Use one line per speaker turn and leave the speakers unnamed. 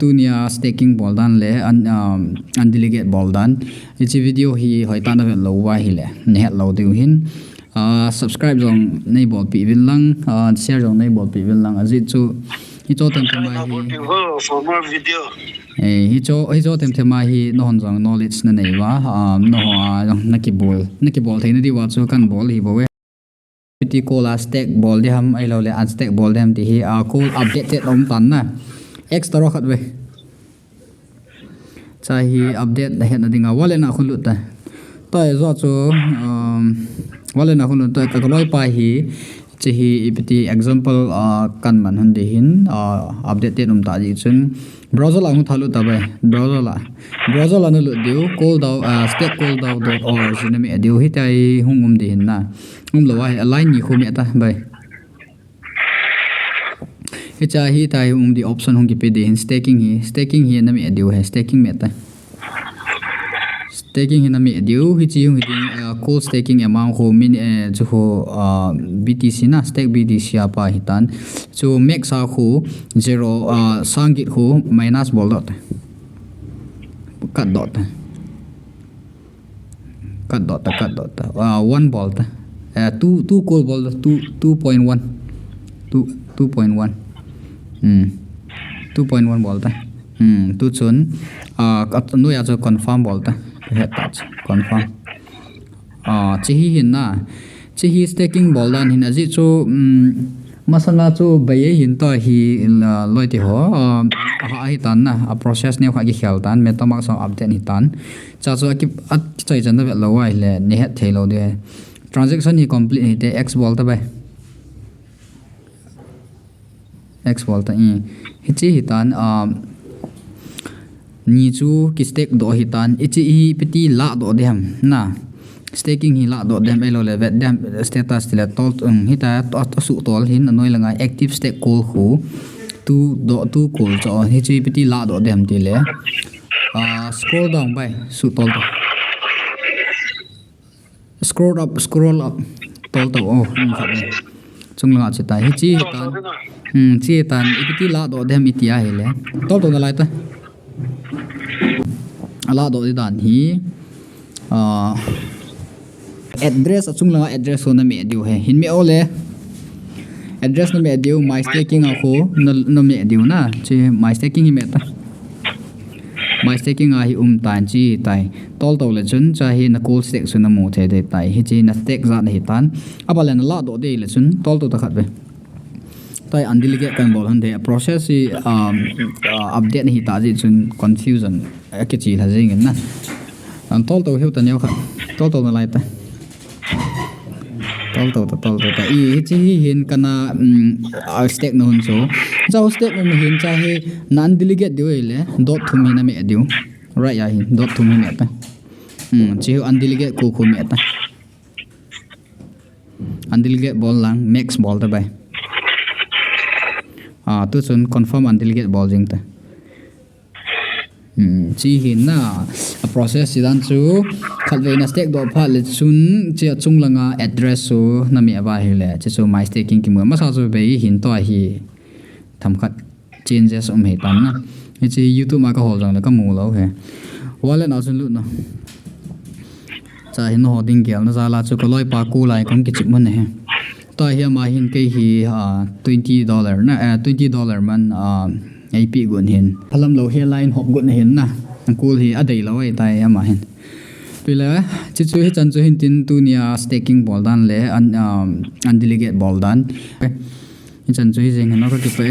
tunia staking boldan le un-delegate boldan ichi video hi hoita na lo wa hi le ne lo deu hin subscribe jong nei bol pi vil lang share jong nei bol pi vil lang aji chu hi cho tem tema hi
for more video
hi cho tem tema hi no hon jong knowledge na nei wa no nakibol theina di wa chu kan bol hi bo we piti kola stack bol de ham ai lo le unstack bol de ham ti hi call updated om tan na extra khat we cha hi update la hen adinga wale na khun lut ta tai zo chu wale na khun ta ka loi pa hi chi hi ipti example kan man hun de hin updated um ta ji chun browser la hu thalu ta bai browser la na lu diu call daw stack call daw.org na me diu hi tai hungum de hin na lo wa align ni khu me ta bai cha hi tai di option hong ki pe de staking hi na me diu he staking me ta staking hi na me diu hi chi hi call staking amount ho min chu ho BTC na stake BTC apa hi tan chu max a khu 0 sangit khu minus bol dot cut dot 1 bol ta 2 call bol 2.1 2.1 bol ta tu chun nu ya cho confirm bol ta head touch confirm chi hi hin na chi hi staking bol dan hin aji chu masanga chu bai hin to hi loi ti ho hi tan na a process ne kha ki khel tan Metamask update ni tan cha chu ki at chai chan da lo wai le ne het thelo de transaction hi complete hi te x bol ta bai x bol ta hi chi hi tan ni chu ki stake do hi tan ichi hi piti la do de ham na staking hi la do dem elo le vet dem status tile tol hi ta to su tol hin noi langa active stake call khu tu call cho hi chi piti la do dem ti le scroll down by su tol to scroll up tol to chung langa chi ta hi chi tan chi tan ipiti la do dem itia hi le tol to na lai ta ala do di dan hi address achung langa address ho na me diu he hin me ole address na me diu my staking a ho no me diu na chi my staking hi me ta my staking a hi tan chi tai tol to le chun cha hi na call stake su na mu the de tai hi chi na stake za na hi tan abalen la do de le chun tol to ta khat be tai un-delegate kan bol han de process hi update hi ta ji chun confusion ke chi la jing na an tol to heu ta neu kha tol to na lai ta tol to ta hi chi hin kana stake no hun so jaw stake no hin cha hi non delegate diu le dot thu mi na me diu right ya hin dot thu mi me ta chi un-delegate ko khu me ta un-delegate bol lang max bol ta bai tu chun confirm un-delegate bol jing ta chi hin na a process sidan chu khalve na stake do pha le chun chi chung langa address su na mi aba hi le chi chu my staking ki mu ma sa chu be hin to hi tham khat changes he tan na chi YouTube ma ka hol jang la ka mu lo he wala na chun lu na cha hin ho ding gel na za la chu ko loi pa ku lai kon ki chip man he to hi ma hin ke hi $20 na $20 man AP gun hin phalam lo headline hop gun hin na angkul hi adai lo ai tai ama hin pila chi chu hi chan chu hin tin tunia staking boldan le un-delegate boldan chan chu hi jeng no ka ki pe